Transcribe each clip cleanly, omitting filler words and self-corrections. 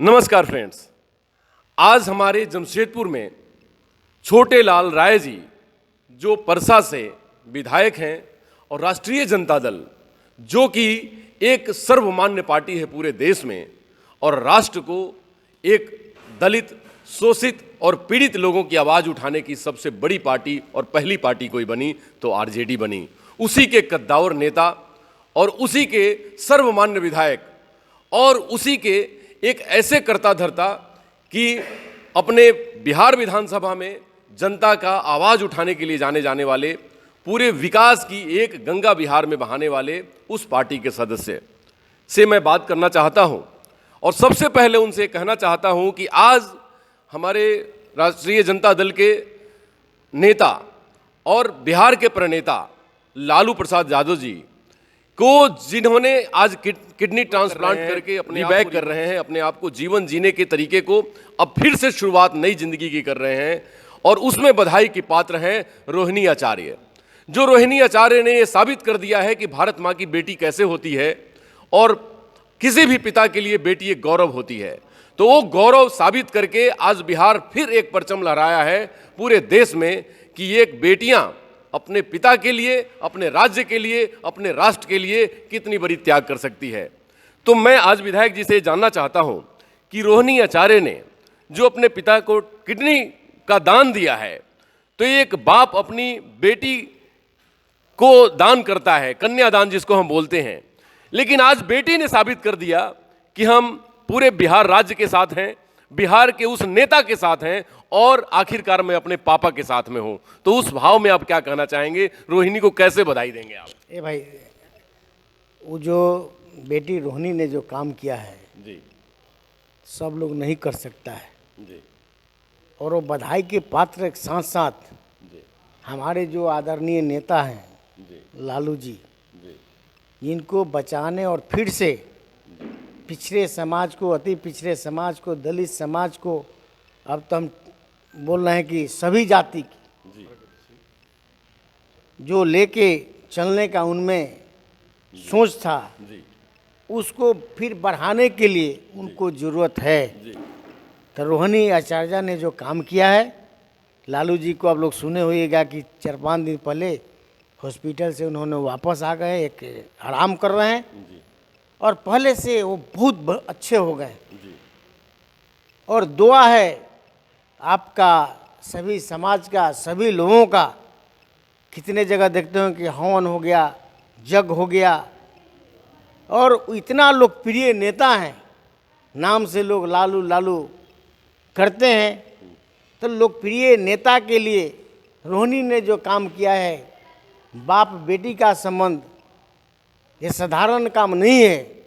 नमस्कार फ्रेंड्स। आज हमारे जमशेदपुर में छोटे लाल राय जी जो परसा से विधायक हैं और राष्ट्रीय जनता दल जो कि एक सर्वमान्य पार्टी है पूरे देश में और राष्ट्र को एक दलित, शोषित और पीड़ित लोगों की आवाज़ उठाने की सबसे बड़ी पार्टी और पहली पार्टी कोई बनी तो आरजेडी बनी। उसी के कद्दावर नेता और उसी के सर्वमान्य विधायक और उसी के एक ऐसे कर्ता धर्ता कि अपने बिहार विधानसभा में जनता का आवाज़ उठाने के लिए जाने जाने वाले, पूरे विकास की एक गंगा बिहार में बहाने वाले उस पार्टी के सदस्य से मैं बात करना चाहता हूं। और सबसे पहले उनसे कहना चाहता हूं कि आज हमारे राष्ट्रीय जनता दल के नेता और बिहार के प्रणेता लालू प्रसाद यादव जी को जिन्होंने आज किडनी ट्रांसप्लांट करके अपने बैक कर रहे हैं, अपने आप को जीवन जीने के तरीके को अब फिर से शुरुआत नई जिंदगी की कर रहे हैं और उसमें बधाई की पात्र हैं रोहिणी आचार्य। जो रोहिणी आचार्य ने ये साबित कर दिया है कि भारत माँ की बेटी कैसे होती है और किसी भी पिता के लिए बेटी एक गौरव होती है। तो वो गौरव साबित करके आज बिहार फिर एक परचम लहराया है पूरे देश में कि एक बेटियां अपने पिता के लिए, अपने राज्य के लिए, अपने राष्ट्र के लिए कितनी बड़ी त्याग कर सकती है। तो मैं आज विधायक जी से जानना चाहता हूं कि रोहिणी आचार्य ने जो अपने पिता को किडनी का दान दिया है, तो एक बाप अपनी बेटी को दान करता है, कन्यादान जिसको हम बोलते हैं, लेकिन आज बेटी ने साबित कर दिया कि हम पूरे बिहार राज्य के साथ हैं, बिहार के उस नेता के साथ हैं और आखिरकार मैं अपने पापा के साथ में हूं। तो उस भाव में आप क्या कहना चाहेंगे? रोहिणी को कैसे बधाई देंगे आप? ए भाई, वो जो बेटी रोहिणी ने जो काम किया है जी, सब लोग नहीं कर सकता है जी, और वो बधाई के पात्र के साथ साथ जी, हमारे जो आदरणीय नेता हैं जी, लालू जी, जी, इनको बचाने और फिर से पिछड़े समाज को, अति पिछड़े समाज को, दलित समाज को, अब तो हम बोल रहे हैं कि सभी जाति की जी, जो लेके चलने का उनमें सोच था, जी, उसको फिर बढ़ाने के लिए उनको ज़रूरत है। जी, तो रोहिणी आचार्य ने जो काम किया है, लालू जी को आप लोग सुने होइएगा कि 4-5 दिन पहले हॉस्पिटल से उन्होंने वापस आ गए, एक आराम कर रहे हैं जी, और पहले से वो बहुत अच्छे हो गए। जी, और दुआ है आपका, सभी समाज का, सभी लोगों का। कितने जगह देखते हो कि हवन हो गया, जग हो गया और इतना लोकप्रिय नेता हैं, नाम से लोग लालू लालू करते हैं। तो लोकप्रिय नेता के लिए रोहिणी ने जो काम किया है, बाप बेटी का संबंध, ये साधारण काम नहीं है।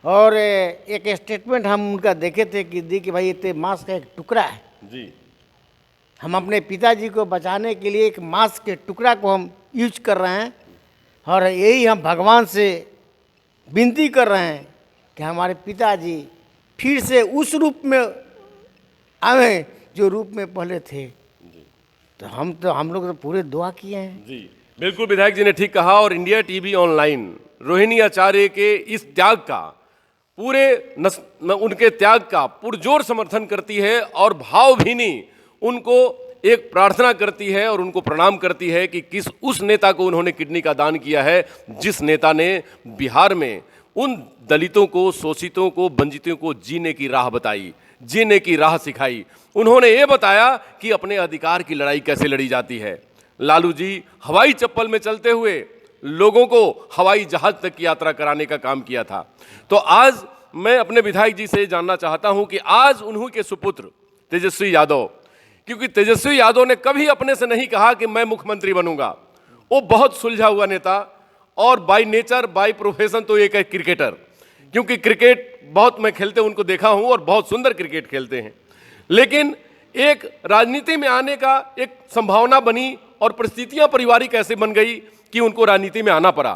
और एक स्टेटमेंट हम उनका देखे थे कि दी कि भाई ये मांस का एक टुकड़ा है, जी, हम अपने पिताजी को बचाने के लिए एक मांस के टुकड़ा को हम यूज कर रहे हैं और यही हम भगवान से विनती कर रहे हैं कि हमारे पिताजी फिर से उस रूप में आए जो रूप में पहले थे। तो हम लोग तो पूरे दुआ किए हैं। जी, बिल्कुल विधायक जी ने ठीक कहा। और इंडिया टीवी ऑनलाइन रोहिणी आचार्य के इस त्याग का, उनके त्याग का पुरजोर समर्थन करती है और भावभीनी उनको एक प्रार्थना करती है और उनको प्रणाम करती है कि किस उस नेता को उन्होंने किडनी का दान किया है जिस नेता ने बिहार में उन दलितों को, शोषितों को, वंचितों को जीने की राह बताई, जीने की राह सिखाई। उन्होंने ये बताया कि अपने अधिकार की लड़ाई कैसे लड़ी जाती है। लालू जी हवाई चप्पल में चलते हुए लोगों को हवाई जहाज तक की यात्रा कराने का काम किया था। तो आज मैं अपने विधायक जी से जानना चाहता हूं कि आज उन्हीं के सुपुत्र तेजस्वी यादव, क्योंकि तेजस्वी यादव ने कभी अपने से नहीं कहा कि मैं मुख्यमंत्री बनूंगा, वो बहुत सुलझा हुआ नेता और बाय नेचर, बाय प्रोफेशन तो एक है क्रिकेटर, क्योंकि क्रिकेट बहुत मैं खेलते उनको देखा हूं और बहुत सुंदर क्रिकेट खेलते हैं। लेकिन एक राजनीति में आने का एक संभावना बनी और परिस्थितियां पारिवारिक ऐसे बन गई कि उनको राजनीति में आना पड़ा।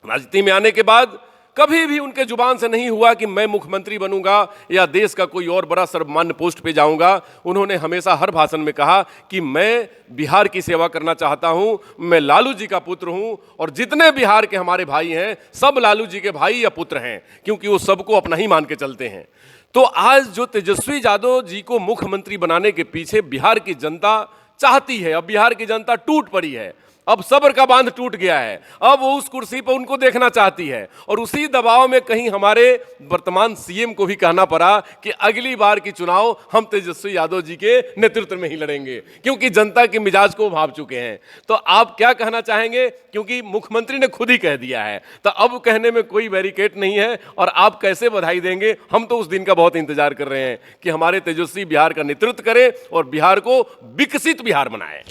राजनीति में आने के बाद कभी भी उनके जुबान से नहीं हुआ कि मैं मुख्यमंत्री बनूंगा या देश का कोई और बड़ा सर्वमान्य पोस्ट पे जाऊंगा। उन्होंने हमेशा हर भाषण में कहा कि मैं बिहार की सेवा करना चाहता हूं, मैं लालू जी का पुत्र हूं और जितने बिहार के हमारे भाई हैं सब लालू जी के भाई या पुत्र हैं, क्योंकि वो सबको अपना ही मान के चलते हैं। तो आज जो तेजस्वी यादव जी को मुख्यमंत्री बनाने के पीछे बिहार की जनता चाहती है, अब बिहार की जनता टूट पड़ी है, अब सब्र का बांध टूट गया है, अब वो उस कुर्सी पर उनको देखना चाहती है। और उसी दबाव में कहीं हमारे वर्तमान सीएम को भी कहना पड़ा कि अगली बार की चुनाव हम तेजस्वी यादव जी के नेतृत्व में ही लड़ेंगे, क्योंकि जनता के मिजाज को भाप चुके हैं। तो आप क्या कहना चाहेंगे, क्योंकि मुख्यमंत्री ने खुद ही कह दिया है, तो अब कहने में कोई बैरिकेड नहीं है। और आप कैसे बधाई देंगे? हम तो उस दिन का बहुत इंतजार कर रहे हैं कि हमारे तेजस्वी बिहार का नेतृत्व करें और बिहार को विकसित बिहार बनाए।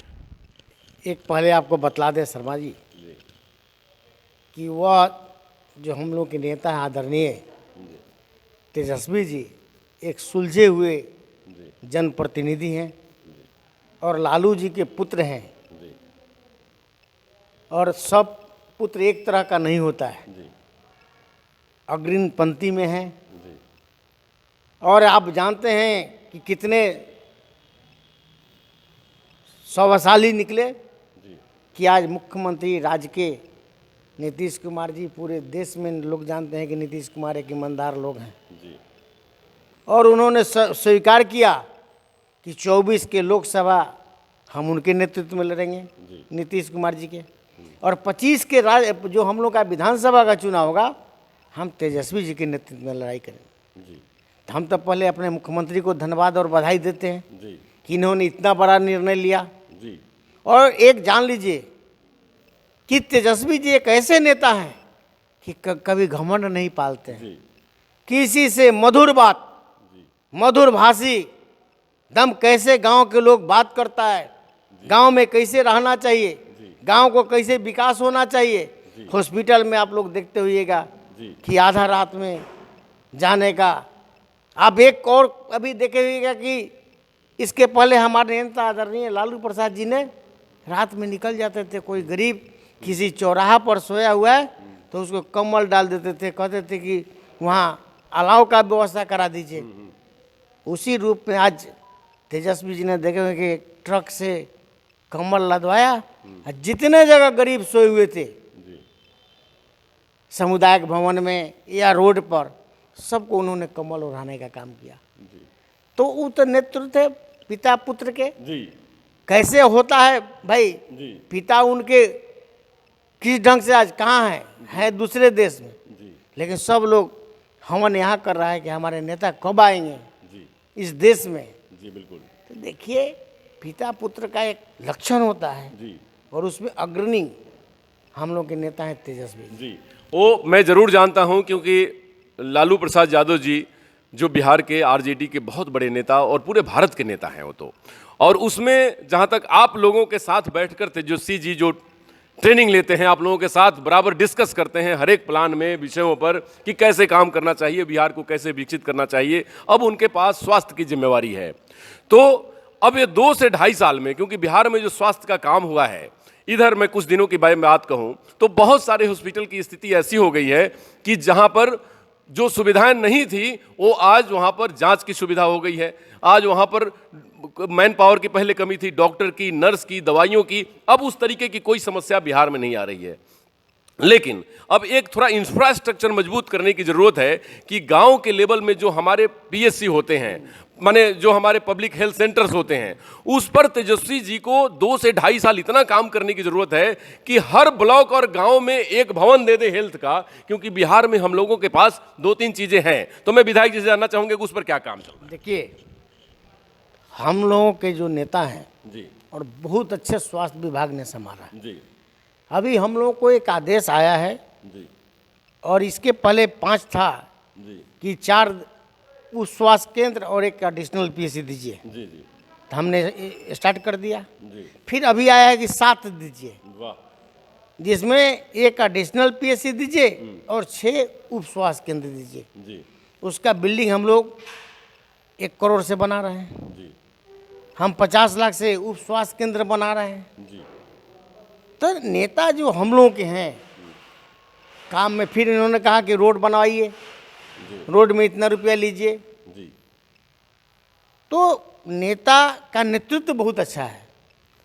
एक पहले आपको बतला दें शर्मा जी कि वह जो हम लोग के नेता हैं आदरणीय तेजस्वी जी एक सुलझे हुए जनप्रतिनिधि हैं और लालू जी के पुत्र हैं। और सब पुत्र एक तरह का नहीं होता है, अग्रिम पंक्ति में हैं। और आप जानते हैं कि कितने सौभाग्यशाली निकले कि आज मुख्यमंत्री राज्य के नीतीश कुमार जी, पूरे देश में लोग जानते हैं कि नीतीश कुमार एक ईमानदार लोग हैं। और उन्होंने स्वीकार किया कि 24 के लोकसभा हम उनके नेतृत्व में लड़ेंगे, नीतीश कुमार जी के, और 25 के जो हम लोग का विधानसभा का चुनाव होगा हम तेजस्वी जी के नेतृत्व में लड़ाई करेंगे। तो हम तो पहले अपने मुख्यमंत्री को धन्यवाद और बधाई देते हैं कि इन्होंने इतना बड़ा निर्णय लिया। और एक जान लीजिए कि तेजस्वी जी एक ऐसे नेता हैं कि कभी घमंड नहीं पालते हैं, किसी से मधुर बात, मधुर भाषी दम कैसे गांव के लोग बात करता है, गांव में कैसे रहना चाहिए, गांव को कैसे विकास होना चाहिए। हॉस्पिटल में आप लोग देखते होइएगा कि आधा रात में जाने का। आप एक और अभी देखेंगे कि इसके पहले हमारे नेता आदरणीय लालू प्रसाद जी ने रात में निकल जाते थे, कोई गरीब किसी चौराहा पर सोया हुआ है तो उसको कम्बल डाल देते थे, कहते थे कि वहाँ अलाव का व्यवस्था करा दीजिए। उसी रूप में आज तेजस्वी जी ने देखे कि ट्रक से कम्बल लदवाया, जितने जगह गरीब सोए हुए थे सामुदायिक भवन में या रोड पर, सबको उन्होंने कम्बल ओढ़ाने का काम किया। तो वो तो नेतृत्व थे पिता पुत्र के। कैसे होता है भाई, पिता उनके किस ढंग से आज कहाँ है दूसरे देश में, लेकिन सब लोग हवन यहाँ कर रहा है कि हमारे नेता कब आएंगे इस देश में। बिल्कुल। तो देखिए पिता पुत्र का एक लक्षण होता है और उसमें अग्रणी हम लोग के नेता हैं तेजस्वी। वो मैं जरूर जानता हूँ, क्योंकि लालू प्रसाद यादव जी जो बिहार के आरजेडी के बहुत बड़े नेता और पूरे भारत के नेता हैं वो तो, और उसमें जहाँ तक आप लोगों के साथ बैठकर तेजस्वी जी जो ट्रेनिंग लेते हैं, आप लोगों के साथ बराबर डिस्कस करते हैं हर एक प्लान में, विषयों पर कि कैसे काम करना चाहिए, बिहार को कैसे विकसित करना चाहिए। अब उनके पास स्वास्थ्य की जिम्मेवारी है। तो अब ये 2 से ढाई साल में, क्योंकि बिहार में जो स्वास्थ्य का काम हुआ है, इधर मैं कुछ दिनों की बात कहूँ तो बहुत सारे हॉस्पिटल की स्थिति ऐसी हो गई है कि जहाँ पर जो सुविधाएं नहीं थी वो आज वहाँ पर जांच की सुविधा हो गई है। आज वहाँ पर मैन पावर की पहले कमी थी, डॉक्टर की, नर्स की, दवाइयों की, अब उस तरीके की कोई समस्या बिहार में नहीं आ रही है। लेकिन अब एक थोड़ा इंफ्रास्ट्रक्चर मजबूत करने की ज़रूरत है कि गांव के लेवल में जो हमारे पीएचसी होते हैं, माने जो हमारे पब्लिक हेल्थ सेंटर्स होते हैं, उस पर तेजस्वी जी को 2 से ढाई साल इतना काम करने की ज़रूरत है कि हर ब्लॉक और गांव में एक भवन दे दे हेल्थ का, क्योंकि बिहार में हम लोगों के पास 2-3 चीज़ें हैं। तो मैं विधायक जी से जानना चाहूँगा कि उस पर क्या काम चल रहा है। देखिए हम लोगों के जो नेता हैं और बहुत अच्छे स्वास्थ्य विभाग ने संभाला है। अभी हम लोगों को एक आदेश आया है और इसके पहले 5 था कि 4 उस स्वास्थ्य केंद्र और एक एडिशनल पीएचसी दीजिए। तो हमने स्टार्ट कर दिया। फिर अभी आया है कि 7 दीजिए, जिसमें एक एडिशनल पीएचसी दीजिए और 6 उप स्वास्थ्य केंद्र दीजिए। उसका बिल्डिंग हम लोग 1 करोड़ से बना रहे हैं। हम 50 लाख से उप स्वास्थ्य केंद्र बना रहे हैं। तो नेता जो हम लोगों के हैं काम में, फिर इन्होंने कहा कि रोड बनवाइए, रोड में इतना रुपया लीजिए। तो नेता का नेतृत्व बहुत अच्छा है,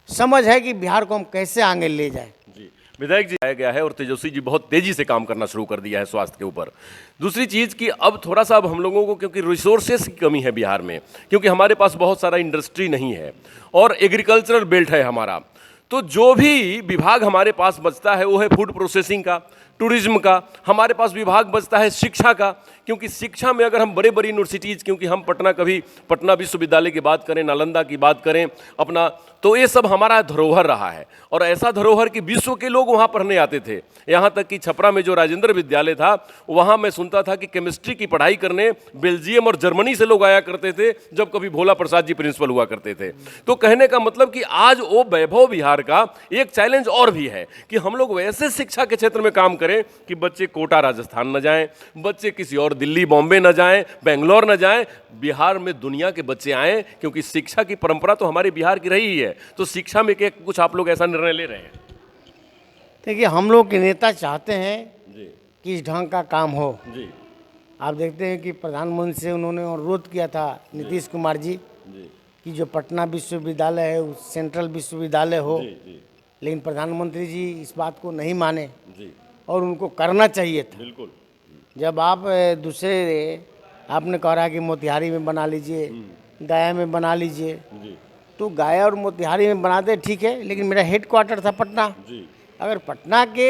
समझ है कि बिहार को हम कैसे आगे ले जाए। विधायक जी आया गया है और तेजस्वी जी बहुत तेजी से काम करना शुरू कर दिया है स्वास्थ्य के ऊपर। दूसरी चीज़ कि अब थोड़ा सा अब हम लोगों को क्योंकि रिसोर्सेस की कमी है बिहार में, क्योंकि हमारे पास बहुत सारा इंडस्ट्री नहीं है और एग्रीकल्चरल बेल्ट है हमारा, तो जो भी विभाग हमारे पास बचता है वो है फूड प्रोसेसिंग का, टूरिज्म का, हमारे पास विभाग बचता है शिक्षा का, क्योंकि शिक्षा में अगर हम बड़े बड़ी यूनिवर्सिटीज़, क्योंकि हम पटना विश्वविद्यालय की बात करें, नालंदा की बात करें अपना, तो ये सब हमारा धरोहर रहा है और ऐसा धरोहर कि विश्व के लोग वहाँ पढ़ने आते थे। यहाँ तक कि छपरा में जो राजेंद्र विद्यालय था, वहाँ मैं सुनता था कि केमिस्ट्री की पढ़ाई करने बेल्जियम और जर्मनी से लोग आया करते थे, जब कभी भोला प्रसाद जी प्रिंसिपल हुआ करते थे। तो कहने का मतलब कि आज वो वैभव बिहार का एक चैलेंज और भी है कि हम लोग वैसे शिक्षा के क्षेत्र में काम करें कि बच्चे कोटा राजस्थान न जाएं, बच्चे किसी और दिल्ली बॉम्बे न जाएं, बेंगलोर न जाएं, बिहार में दुनिया के बच्चे आएं, क्योंकि शिक्षा की परंपरा तो हमारे बिहार की रही है। तो शिक्षा में क्या कुछ आप लोग ऐसा निर्णय ले रहे हैं? देखिए, हम लोग के नेता चाहते हैं जी कि इस ढंग का काम हो। जी आप देखते हैं कि प्रधानमंत्री से उन्होंने अनुरोध किया था नीतीश कुमार जी जी कि जो पटना विश्वविद्यालय है वो सेंट्रल विश्वविद्यालय हो, जी जी लेकिन प्रधानमंत्री जी इस बात को नहीं माने जी और उनको करना चाहिए था। बिल्कुल। जब आप दूसरे आपने कहा कि मोतिहारी में बना लीजिए, गया में बना लीजिए, जी तो गया और मोतिहारी में बना दे ठीक है, लेकिन मेरा हेड क्वार्टर था पटना। जी अगर पटना के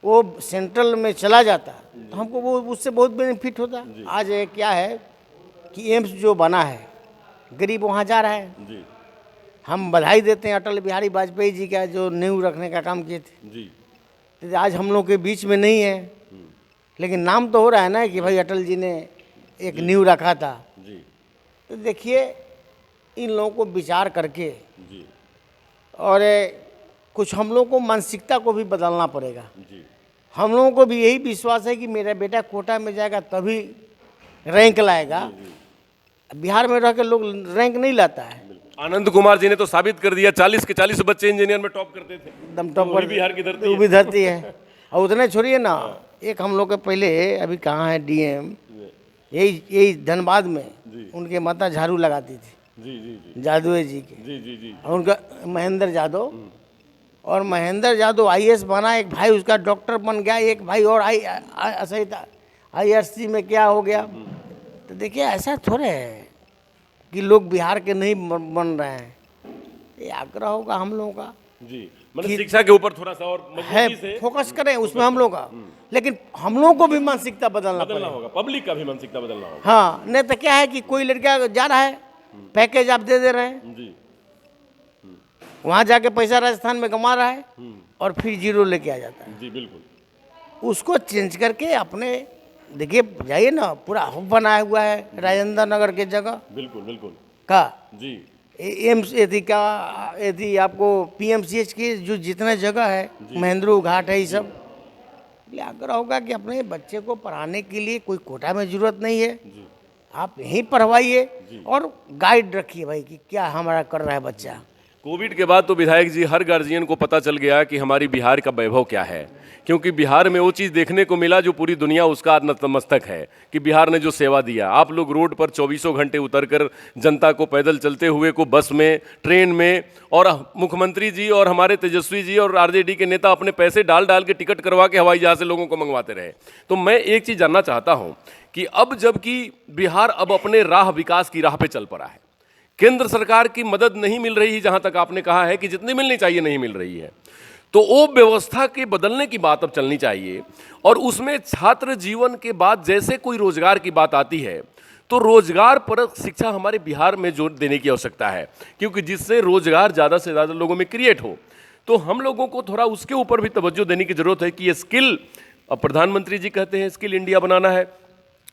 वो सेंट्रल में चला जाता तो हमको वो उससे बहुत बेनिफिट होता। आज क्या है कि एम्स जो बना है, गरीब वहाँ जा रहा है। जी हम बधाई देते हैं अटल बिहारी वाजपेयी जी का जो नींव रखने का काम किए थे। जी तो आज हम लोग के बीच में नहीं है, लेकिन नाम तो हो रहा है ना कि भाई अटल जी ने एक नींव रखा था। जी तो देखिए, इन लोगों को विचार करके जी और कुछ हम लोग को मानसिकता को भी बदलना पड़ेगा। जी हम लोगों को भी यही विश्वास है कि मेरा बेटा कोटा में जाएगा तभी रैंक लाएगा। बिहार में रह के लोग रैंक नहीं लाता है। आनंद कुमार जी ने तो साबित कर दिया, 40 के 40 बच्चे इंजीनियर में टॉप करते थे। एकदम टॉप वही बिहार की धरती वो भी धरती है। और उतने छोड़िए ना, एक हम लोग के पहले अभी कहाँ है डीएम, यही धनबाद में उनके माता झाड़ू लगाती थी, जी जी जी जादुए जी के, जी जी जी और उनका महेंद्र यादव, और महेंद्र यादव आईएएस बना, एक भाई उसका डॉक्टर बन गया, एक भाई और आईआरसी में क्या हो गया। तो देखिए, ऐसा थोड़े है कि लोग बिहार के नहीं बन रहे हैं। ये आग्रह होगा हम लोगों का जी, मतलब शिक्षा के ऊपर थोड़ा सा और है, मजबूती से फोकस करें उसमें हम लोग का, लेकिन हम लोगों को भी मानसिकता बदलना बदलना पड़ेगा। होगा, पब्लिक का भी मानसिकता बदलना होगा। हाँ, नहीं तो क्या है कि कोई लड़का जा रहा है, पैकेज आप दे रहे हैं, जी वहाँ जाके पैसा राजस्थान में कमा रहा है और फिर जीरो लेके आ जाता है। जी बिल्कुल। उसको चेंज करके अपने देखिए जाइए ना, पूरा हब बनाया हुआ है राजेंद्र नगर के जगह बिल्कुल बिल्कुल का, जी एम्स यदि का, यदि आपको पीएमसीएच की जो जितने जगह है, महेंद्रू घाट है, ये सब आग्रह होगा कि अपने बच्चे को पढ़ाने के लिए कोई कोटा में जरूरत नहीं है, आप यहीं पढ़वाइए और गाइड रखिए भाई कि क्या हमारा कर रहा है बच्चा। कोविड के बाद तो विधायक जी हर गार्जियन को पता चल गया कि हमारी बिहार का वैभव क्या है, क्योंकि बिहार में वो चीज़ देखने को मिला जो पूरी दुनिया उसका नतमस्तक है कि बिहार ने जो सेवा दिया। आप लोग रोड पर 24 घंटे उतरकर जनता को पैदल चलते हुए को बस में, ट्रेन में, और मुख्यमंत्री जी और हमारे तेजस्वी जी और आरजेडी के नेता अपने पैसे डाल डाल के टिकट करवा के हवाई जहाज से लोगों को मंगवाते रहे। तो मैं एक चीज़ जानना चाहता हूँ कि अब जबकि बिहार अब अपने विकास की राह पे चल पड़ा है, केंद्र सरकार की मदद नहीं मिल रही, जहां तक आपने कहा है कि जितनी मिलनी चाहिए नहीं मिल रही है, तो वो व्यवस्था के बदलने की बात अब चलनी चाहिए। और उसमें छात्र जीवन के बाद जैसे कोई रोजगार की बात आती है, तो रोजगार परक शिक्षा हमारे बिहार में जोर देने की आवश्यकता है, क्योंकि जिससे रोजगार ज़्यादा से ज़्यादा लोगों में क्रिएट हो। तो हम लोगों को थोड़ा उसके ऊपर भी तवज्जो देने की जरूरत है कि ये स्किल, अब प्रधानमंत्री जी कहते हैं स्किल इंडिया बनाना है,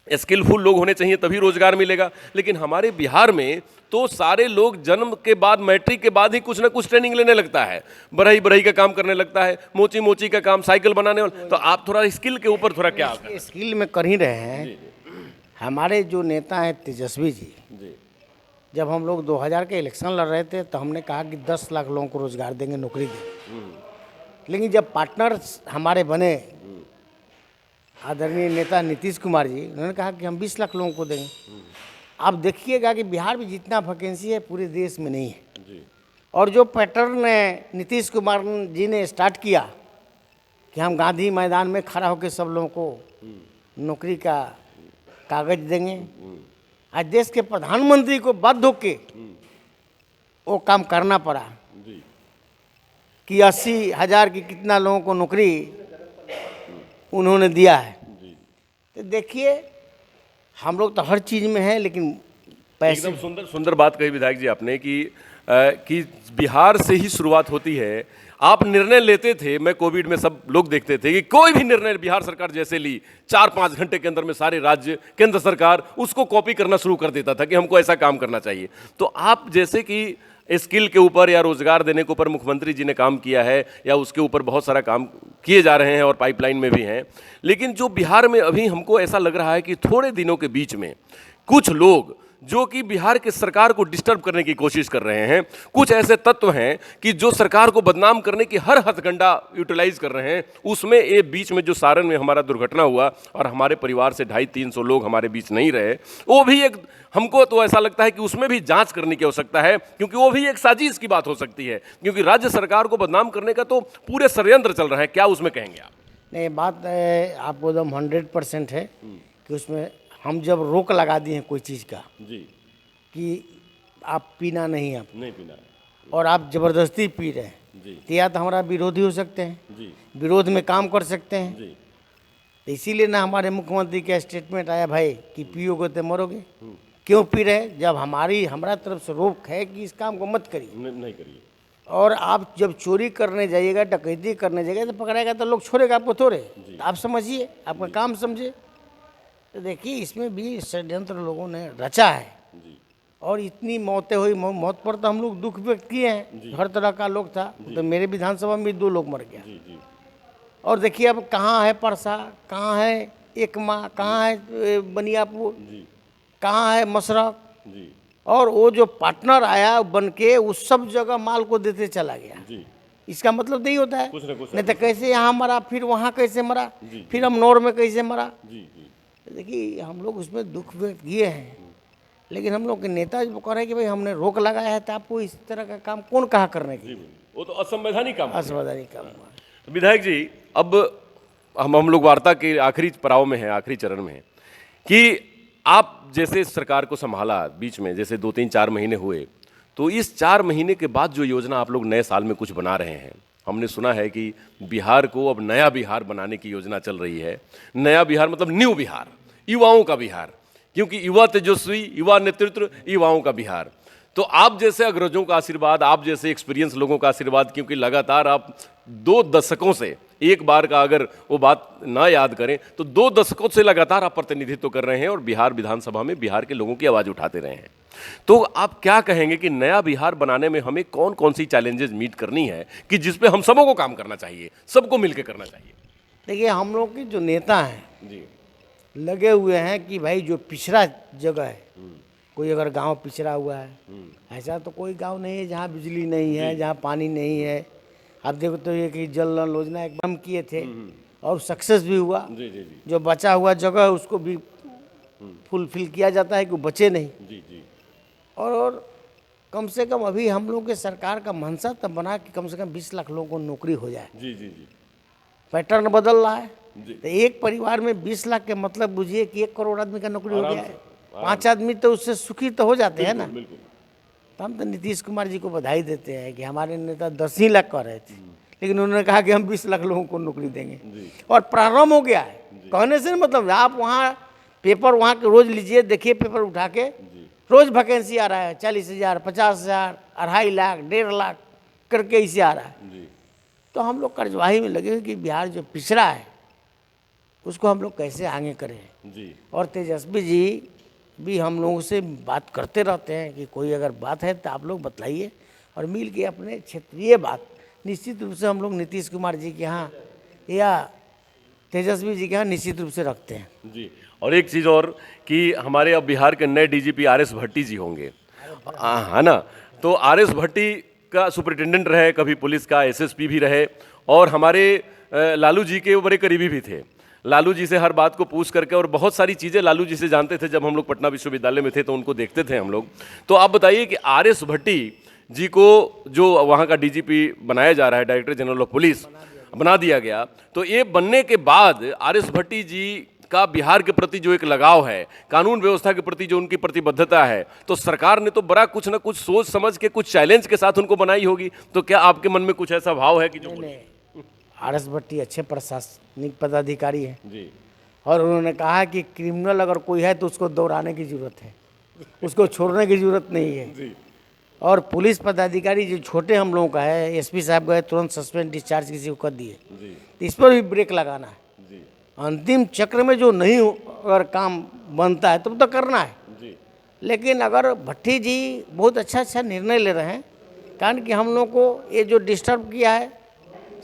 स्किलफुल लोग होने चाहिए तभी रोजगार मिलेगा। लेकिन हमारे बिहार में तो सारे लोग जन्म के बाद, मैट्रिक के बाद ही कुछ ना कुछ ट्रेनिंग लेने लगता है, बढ़ई बढ़ई का काम करने लगता है, मोची मोची का काम, साइकिल बनाने वाला। तो आप थोड़ा स्किल के ऊपर थोड़ा क्या स्किल में कर ही रहे हैं। हमारे जो नेता हैं तेजस्वी जी, जब हम लोग 2000 के इलेक्शन लड़ रहे थे तो हमने कहा कि 10 लाख लोगों को रोजगार देंगे, नौकरी देंगे। लेकिन जब पार्टनर हमारे बने आदरणीय नेता नीतीश कुमार जी, उन्होंने कहा कि हम 20 लाख लोगों को देंगे। आप देखिएगा कि बिहार में जितना वैकेंसी है पूरे देश में नहीं है। और जो पैटर्न नीतीश कुमार जी ने स्टार्ट किया कि हम गांधी मैदान में खड़ा होकर सब लोगों को नौकरी का कागज देंगे। आज देश के प्रधानमंत्री को बाध्य होके वो काम करना पड़ा जी कि 80,000 की कितना लोगों को नौकरी उन्होंने दिया है। जी तो देखिए हम लोग तो हर चीज़ में हैं, लेकिन पैसे एकदम सुंदर सुंदर बात कही विधायक जी आपने कि बिहार से ही शुरुआत होती है। आप निर्णय लेते थे, मैं कोविड में सब लोग देखते थे कि कोई भी निर्णय बिहार सरकार जैसे ली 4-5 घंटे के अंदर में सारे राज्य केंद्र सरकार उसको कॉपी करना शुरू कर देता था कि हमको ऐसा काम करना चाहिए। तो आप जैसे कि स्किल के ऊपर या रोजगार देने के ऊपर मुख्यमंत्री जी ने काम किया है या उसके ऊपर बहुत सारा काम किए जा रहे हैं और पाइपलाइन में भी हैं, लेकिन जो बिहार में अभी हमको ऐसा लग रहा है कि थोड़े दिनों के बीच में कुछ लोग जो कि बिहार के सरकार को डिस्टर्ब करने की कोशिश कर रहे हैं, कुछ ऐसे तत्व हैं कि जो सरकार को बदनाम करने की हर हथकंडा यूटिलाइज कर रहे हैं। उसमें ये बीच में जो सारण में हमारा दुर्घटना हुआ और हमारे परिवार से 250-300 लोग हमारे बीच नहीं रहे, वो भी एक हमको तो ऐसा लगता है कि उसमें भी जांच करने की आवश्यकता है, क्योंकि वो भी एक साजिश की बात हो सकती है, क्योंकि राज्य सरकार को बदनाम करने का तो पूरे षड्यंत्र चल रहा है। क्या उसमें कहेंगे आप? नहीं, बात आपको एकदम 100% है कि उसमें हम जब रोक लगा दिए हैं कोई चीज़ का जी कि आप पीना नहीं, आप नहीं पीना और आप ज़बरदस्ती पी रहे हैं, जी तो या तो हमारा विरोधी हो सकते हैं, जी विरोध में काम कर सकते हैं। जी तो इसीलिए ना हमारे मुख्यमंत्री का स्टेटमेंट आया भाई कि पियोगे तो मरोगे। क्यों पी रहे हैं? जब हमारा तरफ से रोक है कि इस काम को मत करिए। नहीं करिए। और आप जब चोरी करने जाइएगा, डकैती करने जाइएगा, तो पकड़ाएगा तो लोग छोड़ेगा आपको थोड़े। तो आप समझिए, आपका काम समझिए। तो देखिए इसमें भी षड्यंत्र लोगों ने रचा है जी और इतनी मौतें हुई। मौत पर तो हम लोग दुख व्यक्त किए हैं, हर तरह का लोग था। तो मेरे विधानसभा में भी 2 लोग मर गया। जी जी और देखिए अब कहाँ है परसा, कहाँ है एकमा, कहाँ है बनियापुर, जी कहाँ है मशरक। जी और वो जो पार्टनर आया बन के उस सब जगह माल को देते चला गया। जी इसका मतलब नहीं होता है कुछ ना कुछ नहीं तो कैसे यहाँ मरा, फिर वहाँ कैसे मरा, जी। फिर हम नौर में कैसे मरा। जी जी देखिए हम लोग उसमें दुख व्यक्त किए हैं, लेकिन हम लोग के नेता जो कह रहे हैं कि भाई हमने रोक लगाया है, तो आपको इस तरह का काम कौन कहा करने के लिए? वो तो असंवैधानिक काम है। असंवैधानिक काम हुआ। विधायक जी, अब हम लोग वार्ता के आखिरी पड़ाव में हैं, आखिरी चरण में हैं कि आप जैसे सरकार को संभाला बीच में, जैसे 2-3-4 महीने हुए, तो इस 4 महीने के बाद जो योजना आप लोग नए साल में कुछ बना रहे हैं, हमने सुना है कि बिहार को अब नया बिहार बनाने की योजना चल रही है। नया बिहार मतलब न्यू बिहार, युवाओं का बिहार, क्योंकि युवा तेजस्वी, युवा नेतृत्व, युवाओं का बिहार। तो आप जैसे अग्रजों का आशीर्वाद, आप जैसे एक्सपीरियंस लोगों का आशीर्वाद, क्योंकि लगातार आप 2 दशकों से, एक बार का अगर वो बात ना याद करें तो 2 दशकों से लगातार आप प्रतिनिधित्व कर रहे हैं और बिहार विधानसभा में बिहार के लोगों की आवाज़ उठाते रहे हैं। तो आप क्या कहेंगे कि नया बिहार बनाने में हमें कौन कौन सी चैलेंजेस मीट करनी है कि जिस पे हम सबों को काम करना चाहिए, सबको मिलकर करना चाहिए? देखिए हम लोग के जो नेता हैं जी लगे हुए हैं कि भाई जो पिछड़ा जगह है, कोई अगर गांव पिछड़ा हुआ है, ऐसा तो कोई गांव नहीं है जहां बिजली नहीं है, जहां पानी नहीं है। आप देखो तो ये कि जल नल योजना एकदम किए थे और सक्सेस भी हुआ। जी जी जी जो बचा हुआ जगह है उसको भी फुलफिल किया जाता है कि वो बचे नहीं। जी जी और कम से कम अभी हम लोग के सरकार का मंशा तब बना कि कम से कम 20 लाख लोगों को नौकरी हो जाए। जी जी जी पैटर्न बदल रहा है। जी। तो एक परिवार में 20 लाख के मतलब बुझिए कि 1 करोड़ आदमी का नौकरी हो आराम गया से, है। 5 आदमी तो उससे सुखी तो हो जाते हैं ना। बिल्कुल। तो हम तो नीतीश कुमार जी को बधाई देते हैं कि हमारे नेता 10 ही लाख कह रहे थे, लेकिन उन्होंने कहा कि हम 20 लाख लोगों को नौकरी देंगे। और प्रारंभ हो गया है। कहने से मतलब आप वहाँ पेपर वहाँ के रोज लीजिए, देखिए पेपर उठा के, रोज वैकेंसी आ रहा है 40,000, 50,000, 2.5 लाख, 1.5 लाख करके इसे आ रहा है। जी तो हम लोग कार्यवाही में लगे हैं कि बिहार जो पिछड़ा है उसको हम लोग कैसे आगे करें। जी और तेजस्वी जी भी हम लोगों से बात करते रहते हैं कि कोई अगर बात है तो आप लोग बतलाइए, और मिल के अपने क्षेत्रीय बात निश्चित रूप से हम लोग नीतीश कुमार जी के यहाँ या तेजस्वी जी के यहाँ निश्चित रूप से रखते हैं। जी। और एक चीज़ और कि हमारे अब बिहार के नए डीजीपी आर एस भट्टी जी होंगे, है ना? तो आर एस भट्टी का सुपरिटेंडेंट रहे, कभी पुलिस का एसएसपी भी रहे, और हमारे लालू जी के वो बड़े करीबी भी थे। लालू जी से हर बात को पूछ करके, और बहुत सारी चीज़ें लालू जी से जानते थे। जब हम लोग पटना विश्वविद्यालय में थे तो उनको देखते थे हम लोग। तो आप बताइए कि आर एस भट्टी जी को जो वहाँ का डीजीपी बनाया जा रहा है, डायरेक्टर जनरल ऑफ पुलिस, बना दिया गया, तो ये बनने के बाद आर.एस. भट्टी जी का बिहार के प्रति जो एक लगाव है, कानून व्यवस्था के प्रति जो उनकी प्रतिबद्धता है, तो सरकार ने तो बड़ा कुछ ना कुछ सोच समझ के कुछ चैलेंज के साथ उनको बनाई होगी। तो क्या आपके मन में कुछ ऐसा भाव है कि जो आर.एस. भट्टी अच्छे प्रशासनिक पदाधिकारी हैं जी और उन्होंने कहा कि क्रिमिनल अगर कोई है तो उसको दौड़ाने की जरूरत है, उसको छोड़ने की जरूरत नहीं है। जी और पुलिस पदाधिकारी जो छोटे हम लोगों का है, एसपी साहब गए तुरंत सस्पेंड डिस्चार्ज किसी को कर दिए, जी तो इस पर भी ब्रेक लगाना है। जी अंतिम चक्र में जो नहीं अगर काम बनता है तो करना है। जी लेकिन अगर भट्टी जी बहुत अच्छा निर्णय ले रहे हैं, कारण कि हम लोग को ये जो डिस्टर्ब किया है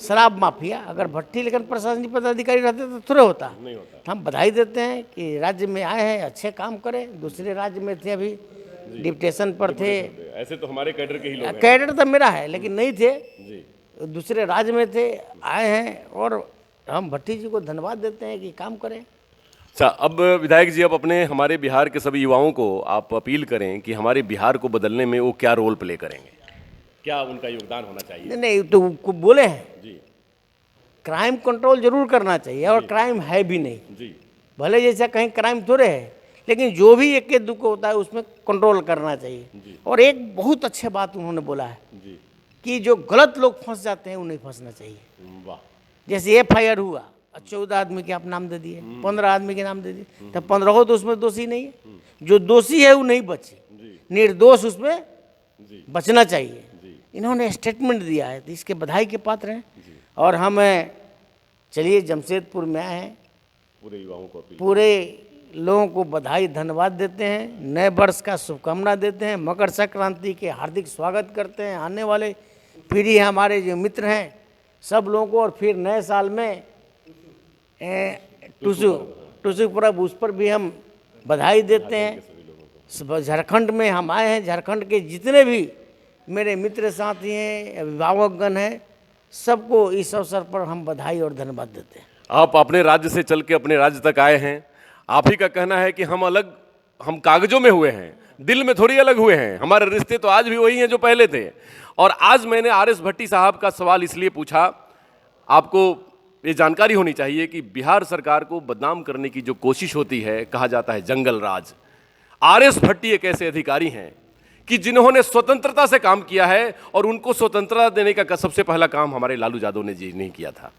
शराब माफिया, अगर भट्टी लेकिन प्रशासनिक पदाधिकारी रहते तो थोड़े होता। नहीं होता। तो हम बधाई देते हैं कि राज्य में आए हैं, अच्छे काम करें। दूसरे राज्य में थे, अभी डिप्टेशन पर थे। ऐसे तो हमारे कैडर के ही लोग हैं। कैडर तो मेरा है लेकिन नहीं थे, जी दूसरे राज्य में थे, आए हैं और हम भट्टी जी को धन्यवाद देते हैं कि काम करें। अच्छा, अब विधायक जी, अब अपने हमारे बिहार के सभी युवाओं को आप अपील करें कि हमारे बिहार को बदलने में वो क्या रोल प्ले करेंगे, क्या उनका योगदान होना चाहिए? नहीं तो बोले हैं जी क्राइम कंट्रोल जरूर करना चाहिए, और क्राइम है भी नहीं। जी भले जैसा कहीं क्राइम थोड़े है, लेकिन जो भी एक दुख होता है उसमें कंट्रोल करना चाहिए। जी। और एक बहुत अच्छे बात उन्होंने बोला है जी कि जो गलत लोग फंस जाते हैं उन्हें फंसना चाहिए। वाह। जैसे एफआईआर हुआ, 14 आदमी के आप नाम दे दिए, 15 आदमी के नाम दे दिए, तब 15 तो उसमें दोषी नहीं है। जो दोषी है वो नहीं बचे, जी निर्दोष उसमें जी बचना चाहिए। जी इन्होंने स्टेटमेंट दिया है तो इसके बधाई के पात्र हैं। और हम चलिए जमशेदपुर में आए हैं, पूरे युवाओं को अपील। पूरे लोगों को बधाई धन्यवाद देते हैं, नए वर्ष का शुभकामना देते हैं, मकर संक्रांति के हार्दिक स्वागत करते हैं। आने वाले पीढ़ी हमारे जो मित्र हैं सब लोगों को, और फिर नए साल में टुसु पर्व, उस पर भी हम बधाई देते हैं। झारखंड में हम आए हैं, झारखंड के जितने भी मेरे मित्र साथी हैं, अभिभावकगण हैं, सबको इस अवसर पर हम बधाई और धन्यवाद देते हैं। आप अपने राज्य से चल के अपने राज्य तक आए हैं। आप ही का कहना है कि हम कागजों में हुए हैं, दिल में थोड़ी अलग हुए हैं। हमारे रिश्ते तो आज भी वही हैं जो पहले थे। और आज मैंने आर.एस. भट्टी साहब का सवाल इसलिए पूछा, आपको ये जानकारी होनी चाहिए कि बिहार सरकार को बदनाम करने की जो कोशिश होती है, कहा जाता है जंगल राज। आर.एस. भट्टी एक ऐसे अधिकारी हैं कि जिन्होंने स्वतंत्रता से काम किया है, और उनको स्वतंत्रता देने का सबसे पहला काम हमारे लालू यादव ने जी नहीं किया था।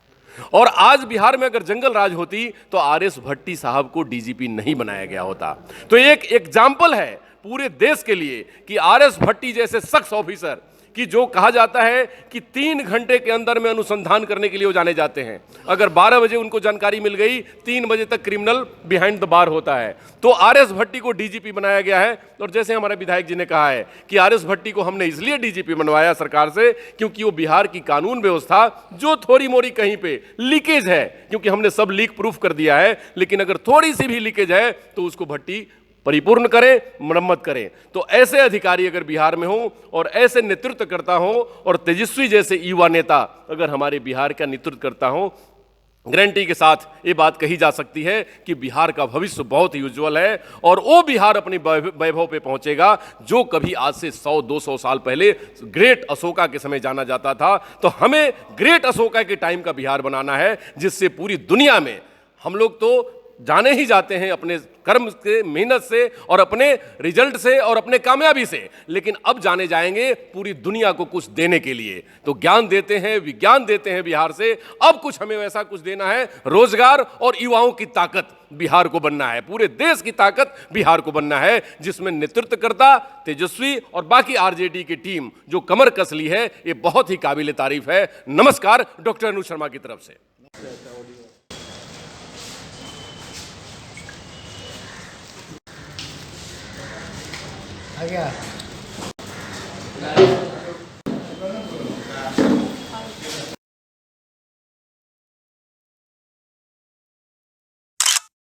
और आज बिहार में अगर जंगल राज होती तो आर.एस. भट्टी साहब को डीजीपी नहीं बनाया गया होता। तो एक एग्जाम्पल है पूरे देश के लिए कि आर.एस. भट्टी जैसे सख्त ऑफिसर कि जो कहा जाता है कि 3 घंटे के अंदर में अनुसंधान करने के लिए वो जाने जाते हैं। अगर 12 बजे उनको जानकारी मिल गई, 3 बजे तक क्रिमिनल बिहाइंड द बार होता है। तो आर.एस. भट्टी को डीजीपी बनाया गया है। और जैसे हमारे विधायक जी ने कहा है कि आर.एस. भट्टी को हमने इसलिए डीजीपी बनवाया सरकार से, क्योंकि वो बिहार की कानून व्यवस्था जो थोड़ी मोड़ी कहीं पे लीकेज है, क्योंकि हमने सब लीक प्रूफ कर दिया है, लेकिन अगर थोड़ी सी भी लीकेज है तो उसको भट्टी परिपूर्ण करें, मरम्मत करें। तो ऐसे अधिकारी अगर बिहार में हो और ऐसे नेतृत्व करता हो, और तेजस्वी जैसे युवा नेता अगर हमारे बिहार का नेतृत्व करता हो, गारंटी के साथ ये बात कही जा सकती है कि बिहार का भविष्य बहुत ही उज्जवल है। और वो बिहार अपने वैभव पे पहुंचेगा जो कभी आज से 100-200 साल पहले ग्रेट अशोका के समय जाना जाता था। तो हमें ग्रेट अशोका के टाइम का बिहार बनाना है, जिससे पूरी दुनिया में हम लोग तो जाने ही जाते हैं अपने कर्म से, मेहनत से, और अपने रिजल्ट से, और अपने कामयाबी से, लेकिन अब जाने जाएंगे पूरी दुनिया को कुछ देने के लिए। तो ज्ञान देते हैं, विज्ञान देते हैं बिहार से। अब कुछ हमें वैसा कुछ देना है, रोजगार और युवाओं की ताकत बिहार को बनना है, पूरे देश की ताकत बिहार को बनना है, जिसमें नेतृत्वकर्ता तेजस्वी और बाकी आरजेडी की टीम जो कमर कस ली है, ये बहुत ही काबिल तारीफ है। नमस्कार, डॉक्टर अनु शर्मा की तरफ से। आ गया।